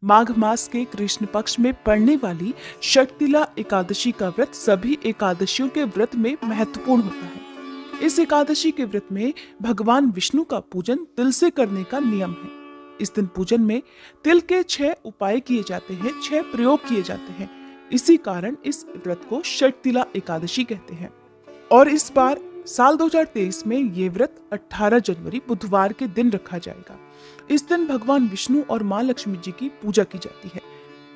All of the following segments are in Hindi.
माघ मास के कृष्ण पक्ष में पड़ने वाली षटतिला एकादशी का व्रत सभी एकादशियों के व्रत में महत्वपूर्ण होता है। इस एकादशी के व्रत में भगवान विष्णु का पूजन तिल से करने का नियम है। इस दिन पूजन में तिल के 6 उपाय किए जाते हैं, 6 प्रयोग किए जाते हैं। इसी कारण इस व्रत को षटतिला एकादशी कहते हैं। और इस बार साल 2023 में ये व्रत 18 जनवरी बुधवार के दिन रखा जाएगा। इस दिन भगवान विष्णु और माँ लक्ष्मी जी की पूजा की जाती है।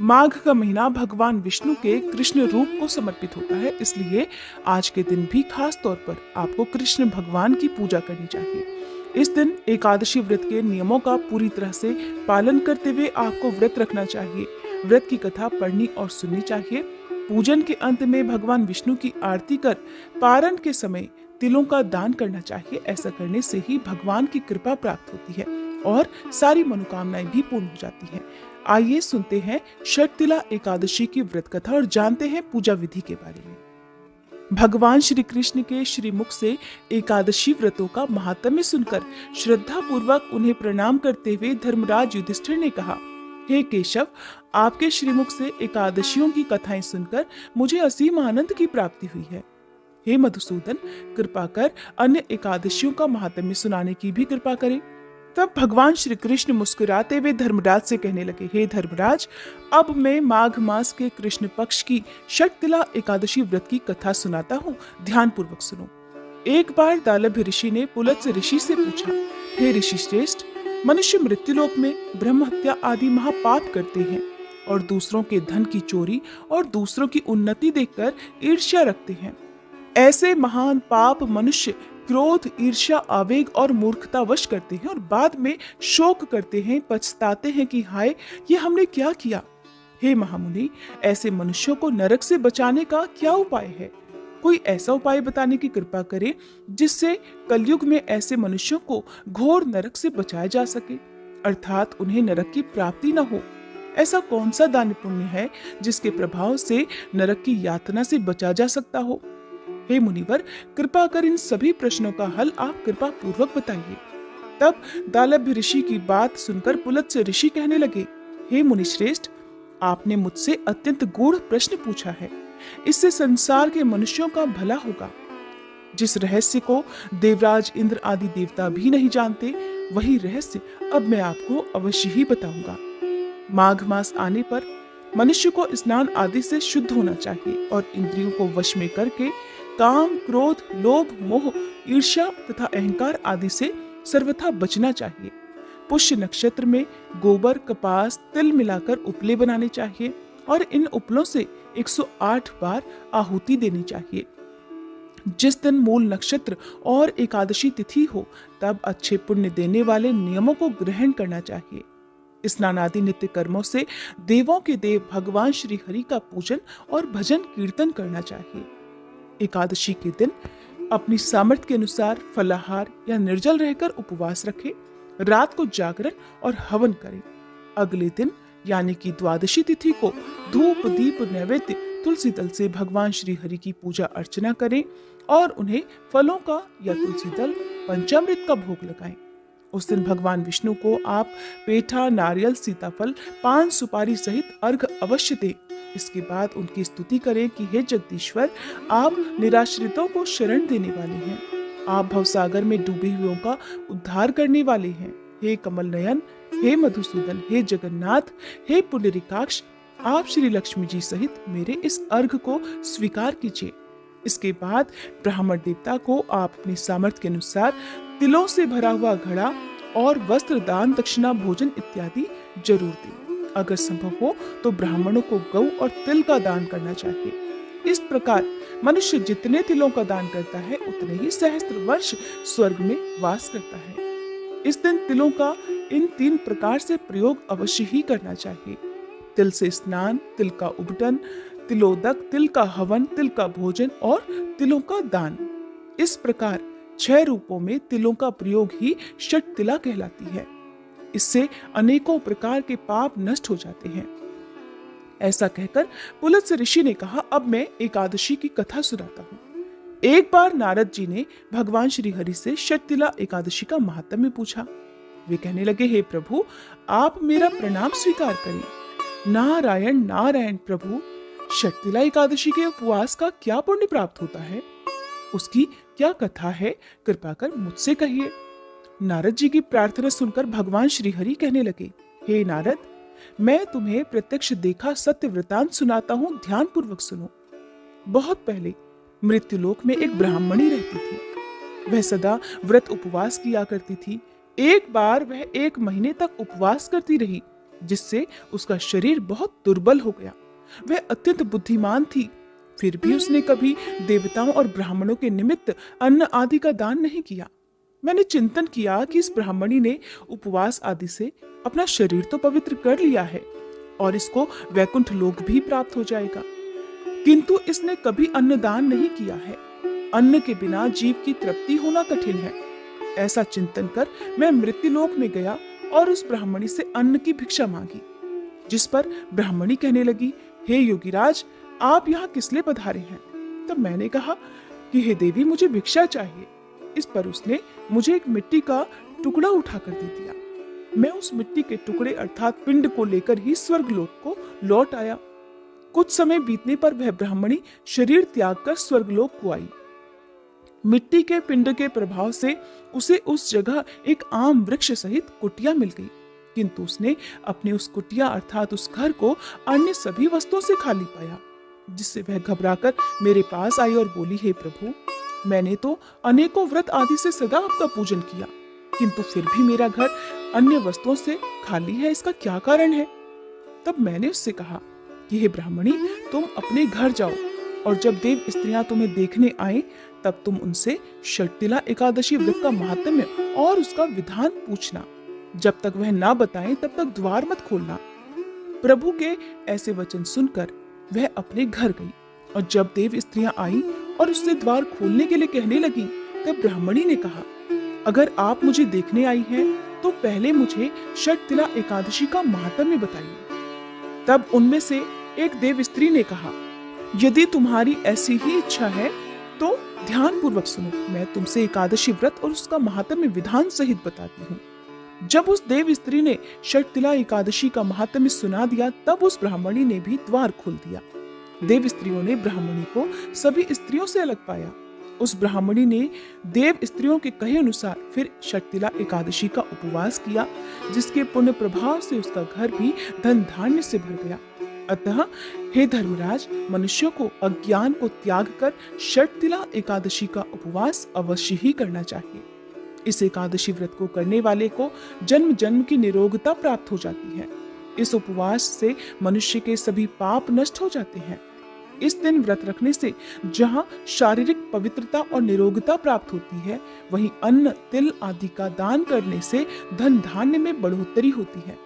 माघ का महीना भगवान विष्णु के कृष्ण रूप को समर्पित होता है, इसलिए आज के दिन भी खास तौर पर आपको कृष्ण भगवान की पूजा करनी चाहिए। इस दिन एकादशी व्रत के नियमों का पूरी तरह से पालन करते हुए आपको व्रत रखना चाहिए। व्रत की कथा पढ़नी और सुननी चाहिए। पूजन के अंत में भगवान विष्णु की आरती कर पारण के समय तिलों का दान करना चाहिए। ऐसा करने से ही भगवान की कृपा प्राप्त होती है और सारी मनोकामनाएं भी पूर्ण हो जाती हैं। आइए सुनते हैं षटतिला एकादशी की व्रत कथा और जानते हैं पूजा विधि के बारे में। भगवान श्री कृष्ण के श्रीमुख से एकादशी व्रतों का महात्म्य सुनकर श्रद्धा पूर्वक उन्हें प्रणाम करते हुए धर्मराज युधिष्ठिर ने कहा, हे केशव, आपके श्रीमुख से एकादशियों की कथाएं सुनकर मुझे असीम आनंद की प्राप्ति हुई है। हे मधुसूदन, कृपा कर अन्य एकादशियों का महात्म्य सुनाने की भी कृपा करें। तब भगवान श्री कृष्ण मुस्कुराते हुए धर्मराज से कहने लगे, हे धर्मराज, अब मैं माघ मास के कृष्ण पक्ष की षटतिला एकादशी व्रत की कथा सुनाता हूँ, ध्यान पूर्वक सुनो। एक बार दालभ्य ऋषि ने पुलत्स्य ऋषि से पूछा, हे ऋषि श्रेष्ठ, मनुष्य मृत्युलोक में ब्रह्म हत्या आदि महापाप करते हैं और दूसरों के धन की चोरी और दूसरों की उन्नति देखकर ईर्ष्या रखते हैं। ऐसे महान पाप मनुष्य क्रोध, ईर्ष्या, आवेग और मूर्खतावश करते हैं और बाद में शोक करते हैं, पछताते हैं कि हाय, ये हमने क्या किया। हे महामुनि, ऐसे मनुष्यों को नरक से बचाने का क्या उपाय है? कोई ऐसा उपाय बताने की कृपा करें जिससे कलयुग में ऐसे मनुष्यों को घोर नरक से बचाया जा सके, अर्थात उन्हें नरक की प्राप्ति न हो। ऐसा कौन सा दान पुण्य है जिसके प्रभाव से नरक की यातना से बचा जा सकता हो? हे मुनिवर, कृपा कर इन सभी प्रश्नों का हल आप कृपा पूर्वक बताइए। तब दालभ्य ऋषि की बात सुनकर पुलत्स्य ऋषि कहने लगे, हे मुनिश्रेष्ठ, आपने मुझसे अत्यंत गूढ़ प्रश्न पूछा है। इससे संसार के मनुष्यों का भला होगा। जिस रहस्य को देवराज इंद्र आदि देवता भी नहीं जानते, वही रहस्य अब मैं आपको अवश्य ही बताऊंगा। माघ मास आने पर मनुष्य को स्नान आदि से शुद्ध होना चाहिए और इंद्रियों को वश में करके काम, क्रोध, लोभ, मोह, ईर्ष्या तथा अहंकार आदि से सर्वथा बचना चाहिए। पुष्य नक्षत्र में गोबर, कपास, तिल मिलाकर उपले बनाने चाहिए और इन उपलों से 108 बार आहुति देनी चाहिए। जिस दिन मूल नक्षत्र और एकादशी तिथि हो, तब अच्छे पुण्य देने वाले नियमों को ग्रहण करना चाहिए। स्नान आदि नित्य कर्मों से देवों के देव भगवान श्री हरि का पूजन और भजन कीर्तन करना चाहिए। एकादशी के दिन अपनी सामर्थ्य के अनुसार फलाहार या निर्जल रहकर उपवास रखें, रात को जागरण और हवन करें। अगले दिन यानी कि द्वादशी तिथि को धूप, दीप, नैवेद्य तुलसी दल से भगवान श्री हरि की पूजा अर्चना करें और उन्हें फलों का या तुलसी दल, पंचामृत का भोग लगाएं। उस दिन भगवान विष्णु को आप पेठा, नारियल, सीताफल, पान, सुपारी सहित अर्घ अवश्य दें। इसके बाद उनकी स्तुति करें कि हे जगदीश्वर, आप निराश्रितों को शरण देने वाले हैं। आप भवसागर में डूबे हुओं का उद्धार करने वाले हैं। हे कमल नयन, हे मधुसूदन, हे जगन्नाथ, हे पुंडरीकाक्ष, आप श्री लक्ष्मी जी सहित मेरे इस अर्घ को स्वीकार कीजिए। इसके बाद ब्राह्मण देवता को आप अपनी सामर्थ्य के अनुसार तिलों से भरा हुआ घड़ा और वस्त्र दान, दक्षिणा, भोजन इत्यादि जरूर दें। अगर संभव हो तो ब्राह्मणों को गौ और तिल का दान करना चाहिए। इस प्रकार मनुष्य जितने तिलों का दान करता है, उतने ही सहस्त्र वर्ष स्वर्ग में वास करता है। इस दिन तिलों का इन 3 प्रकार से प्रयोग अवश्य ही करना चाहिए। तिल से स्नान, तिल का उबटन, तिलोदक, तिल का हवन, तिल का भोजन और तिलों का दान। इस प्रकार 6 रूपों में तिलों का प्रयोग ही षटतिला कहलाती है। इससे अनेकों प्रकार के पाप नष्ट हो जाते हैं। ऐसा कहकर पुलत्स्य ऋषि ने कहा, अब मैं एकादशी की कथा सुनाता हूँ। एक बार नारद जी ने भगवान श्री हरि से षटतिला एकादशी का महात्म्य पूछा। वे कहने लगे, हे प्रभु, आप मेरा प्रणाम स्वीकार करें। नारायण नारायण प्रभु, षटतिला एकादशी के उपवास का क्या पुण्य प्राप्त होता है? उसकी क्या कथा है? कृपा कर मुझसे कहिए। नारद जी की प्रार्थना सुनकर भगवान श्रीहरि कहने लगे, हे नारद, मैं तुम्हें प्रत्यक्ष देखा सत्य वृतांत सुनाता हूँ, ध्यान पूर्वक सुनो। बहुत पहले मृत्युलोक में एक ब्राह्मणी रहती थी। वह सदा व्रत उपवास किया करती थी। एक बार वह 1 महीने तक उपवास करती रही, जिससे उसका शरीर बहुत दुर्बल हो गया। वह अत्यंत बुद्धिमान थी, फिर भी उसने कभी देवताओं और ब्राह्मणों के निमित्त अन्न आदि का दान नहीं किया। मैंने चिंतन किया कि इस ब्राह्मणी ने उपवास आदि से अपना शरीर तो पवित्र कर लिया है और इसको वैकुंठ लोक भी प्राप्त हो जाएगा, किंतु इसने कभी अन्नदान नहीं किया है। अन्न के बिना जीव की तृप्ति होना कठिन है। ऐसा चिंतन कर मैं मृत्युलोक में गया और उस ब्राह्मणी से अन्न की भिक्षा मांगी, जिस पर ब्राह्मणी कहने लगी, हे योगीराज, आप यहाँ किस लिए पधारे हैं? तब मैंने कहा कि हे देवी, मुझे भिक्षा चाहिए। इस पर उसने मुझे एक मिट्टी का टुकड़ा उठाकर दे दिया। मैं उस मिट्टी के टुकड़े अर्थात पिंड को लेकर ही स्वर्गलोक को लौट आया। कुछ समय बीतने पर वह ब्राह्मणी शरीर त्याग कर स्वर्गलोक को आई। मिट्टी के पिंड के प्रभाव से उसे उस जगह एक आम वृक्ष सहित कुटिया मिल गई, किंतु उसने अपने उस कुटिया अर्थात उस घर को अन्य सभी वस्तुओं से खाली पाया, जिससे वह घबराकर मेरे पास आई और बोली, हे प्रभु, मैंने तो अनेकों व्रत आदि से सदा आपका पूजन किया, किंतु फिर भी मेरा घर अन्य वस्तुओं से खाली है, इसका क्या कारण है? तब मैंने उससे कहा कि हे ब्राह्मणी, तुम अपने घर जाओ और जब देव स्त्रियां तुम्हें देखने आए तब तुम उनसे षटतिला एकादशी व्रत का महात्म्य और उसका विधान पूछना। जब तक वह ना बताएं तब तक द्वार मत खोलना। प्रभु के ऐसे वचन सुनकर वह अपने घर गई और जब देव स्त्रियां आई और उससे द्वार खोलने के लिए कहने लगी, तब ब्राह्मणी ने कहा, अगर आप मुझे देखने आई हैं तो पहले मुझे षटतिला एकादशी का महात्म्य बताइए। तब उनमें से एक देव स्त्री ने कहा, यदि तुम्हारी ऐसी ही इच्छा है तो ध्यान पूर्वक सुनो, मैं तुमसे एकादशी व्रत और उसका महात्म्य विधान सहित बताती हूँ। जब उस देव स्त्री ने षटतिला एकादशी का महात्म्य सुना दिया, तब उस ब्राह्मणी ने भी द्वार खोल दिया। देव स्त्रियों ने ब्राह्मणी को सभी स्त्रियों से अलग पाया। उस ब्राह्मणी ने देव स्त्रियों के कहे अनुसार फिर षटतिला एकादशी का उपवास किया, जिसके पुण्य प्रभाव से उसका घर भी धन धान्य से भर गया। अतः हे धर्मराज, मनुष्यों को अज्ञान को त्याग कर षटतिला एकादशी का उपवास अवश्य ही करना चाहिए। इस एकादशी व्रत को करने वाले को जन्म जन्म की निरोगता प्राप्त हो जाती है। इस उपवास से मनुष्य के सभी पाप नष्ट हो जाते हैं। इस दिन व्रत रखने से जहाँ शारीरिक पवित्रता और निरोगता प्राप्त होती है, वहीं अन्न तिल आदि का दान करने से धन धान्य में बढ़ोतरी होती है।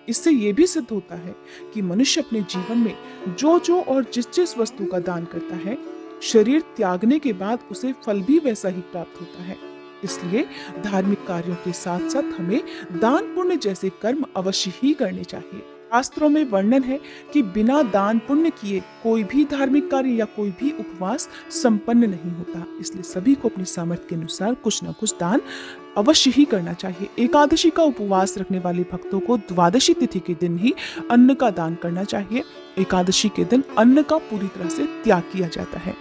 इससे ये भी सिद्ध होता है कि मनुष्य अपने जीवन में जो और जिस वस्तु का दान करता है, शरीर त्यागने के बाद उसे फल भी वैसा ही प्राप्त होता है। इसलिए धार्मिक कार्यों के साथ साथ हमें दान पुण्य जैसे कर्म अवश्य ही करने चाहिए। शास्त्रों में वर्णन है कि बिना दान पुण्य किए कोई भी धार्मिक कार्य या कोई भी उपवास संपन्न नहीं होता। इसलिए सभी को अपनी सामर्थ्य के अनुसार कुछ न कुछ दान अवश्य ही करना चाहिए। एकादशी का उपवास रखने वाले भक्तों को द्वादशी तिथि के दिन ही अन्न का दान करना चाहिए। एकादशी के दिन अन्न का पूरी तरह से त्याग किया जाता है।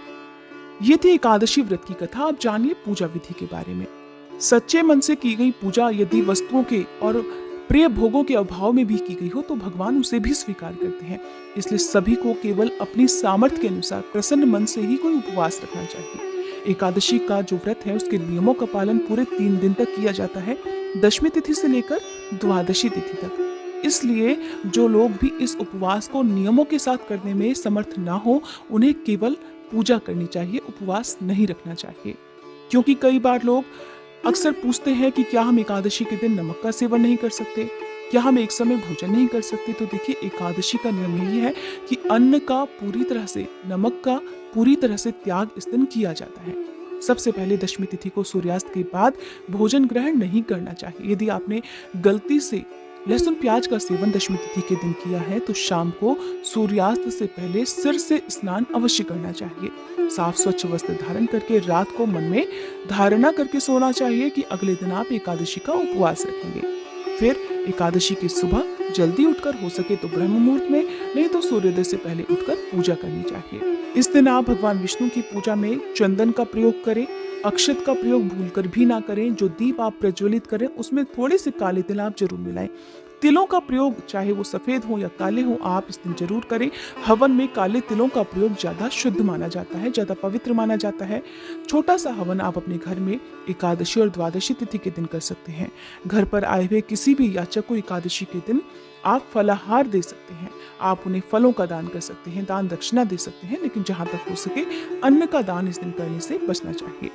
ये थी एकादशी व्रत की कथा। अब जानिए पूजा विधि के बारे में। सच्चे मन से की गई पूजा यदि वस्तुओं के और प्रिय भोगों के अभाव में भी की गई हो तो भगवान उसे भी स्वीकार करते हैं। इसलिए सभी को केवल अपनी सामर्थ्य के अनुसार प्रसन्न मन से ही कोई उपवास रखना चाहिए। एकादशी का जो व्रत है उसके नियमों का पालन पूरे 3 दिन तक किया जाता है, दशमी तिथि से लेकर द्वादशी तिथि तक। इसलिए जो लोग भी इस उपवास को नियमों के साथ करने में समर्थ ना हो, उन्हें केवल पूजा करनी चाहिए, उपवास नहीं रखना चाहिए। क्योंकि कई बार लोग अक्सर पूछते हैं कि क्या हम एकादशी के दिन नमक का सेवन नहीं कर सकते, क्या हम एक समय भोजन नहीं कर सकते। तो देखिए, एकादशी का नियम यही है कि अन्न का पूरी तरह से, नमक का पूरी तरह से त्याग इस दिन किया जाता है। सबसे पहले दशमी तिथि को सूर्यास्त के बाद भोजन ग्रहण नहीं करना चाहिए। यदि आपने गलती से लहसुन प्याज का सेवन दशमी तिथि के दिन किया है तो शाम को सूर्यास्त से पहले सिर से स्नान अवश्य करना चाहिए। साफ स्वच्छ वस्त्र धारण करके रात को मन में धारणा करके सोना चाहिए कि अगले दिन आप एकादशी का उपवास रखेंगे। फिर एकादशी की सुबह जल्दी उठकर, हो सके तो ब्रह्म मुहूर्त में, नहीं तो सूर्योदय से पहले उठकर पूजा करनी चाहिए। इस दिन आप भगवान विष्णु की पूजा में चंदन का प्रयोग करें। अक्षत का प्रयोग भूलकर भी ना करें। जो दीप आप प्रज्वलित करें उसमें थोड़े से काले तिल आप जरूर मिलाएं। तिलों का प्रयोग चाहे वो सफेद हो या काले हो, आप इस दिन जरूर करें। हवन में काले तिलों का प्रयोग ज्यादा शुद्ध माना जाता है, ज्यादा पवित्र माना जाता है। छोटा सा हवन आप अपने घर में एकादशी और द्वादशी तिथि के दिन कर सकते हैं। घर पर आए हुए किसी भी याचक को एकादशी के दिन आप फलाहार दे सकते हैं। आप उन्हें फलों का दान कर सकते हैं, दान दक्षिणा दे सकते हैं, लेकिन जहां तक हो सके अन्न का दान इस दिन करने से बचना चाहिए।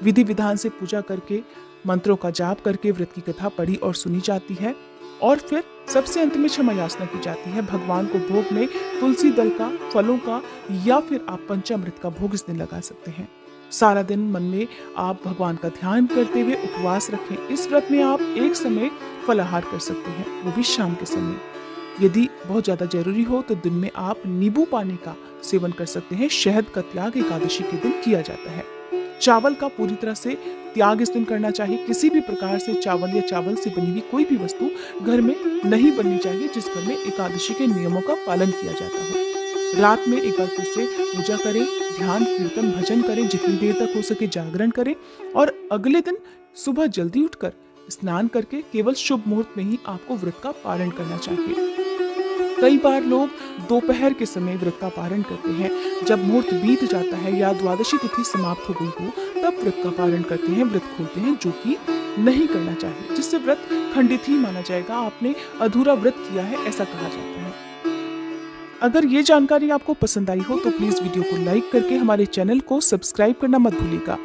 विधि विधान से पूजा करके, मंत्रों का जाप करके व्रत की कथा पढ़ी और सुनी जाती है और फिर सबसे अंत में क्षमा याचना की जाती है। भगवान को भोग में तुलसी दल का, फलों का या फिर आप पंचामृत का भोग इस दिन लगा सकते हैं। सारा दिन मन में आप भगवान का ध्यान करते हुए उपवास रखें। इस व्रत में आप एक समय फलाहार कर सकते हैं, वो भी शाम के समय। यदि बहुत ज्यादा जरूरी हो तो दिन में आप नींबू पानी का सेवन कर सकते हैं। शहद का त्याग एकादशी के दिन किया जाता है। चावल का पूरी तरह से त्याग इस दिन करना चाहिए। किसी भी प्रकार से चावल या चावल से बनी हुई कोई भी वस्तु घर में नहीं बननी चाहिए जिस घर में एकादशी के नियमों का पालन किया जाता हो। रात में एक बार फिर से पूजा करें, ध्यान कीर्तन भजन करें, जितनी देर तक हो सके जागरण करें और अगले दिन सुबह जल्दी उठकर स्नान करके केवल शुभ मुहूर्त में ही आपको व्रत का पालन करना चाहिए। कई बार लोग दोपहर के समय व्रत का पारण करते हैं। जब मुहूर्त बीत जाता है या द्वादशी तिथि समाप्त हो गई हो तब व्रत का पारण करते हैं, व्रत खोलते हैं, जो कि नहीं करना चाहिए, जिससे व्रत खंडित ही माना जाएगा। आपने अधूरा व्रत किया है ऐसा कहा जाता है। अगर ये जानकारी आपको पसंद आई हो तो प्लीज वीडियो को लाइक करके हमारे चैनल को सब्सक्राइब करना मत भूलिएगा।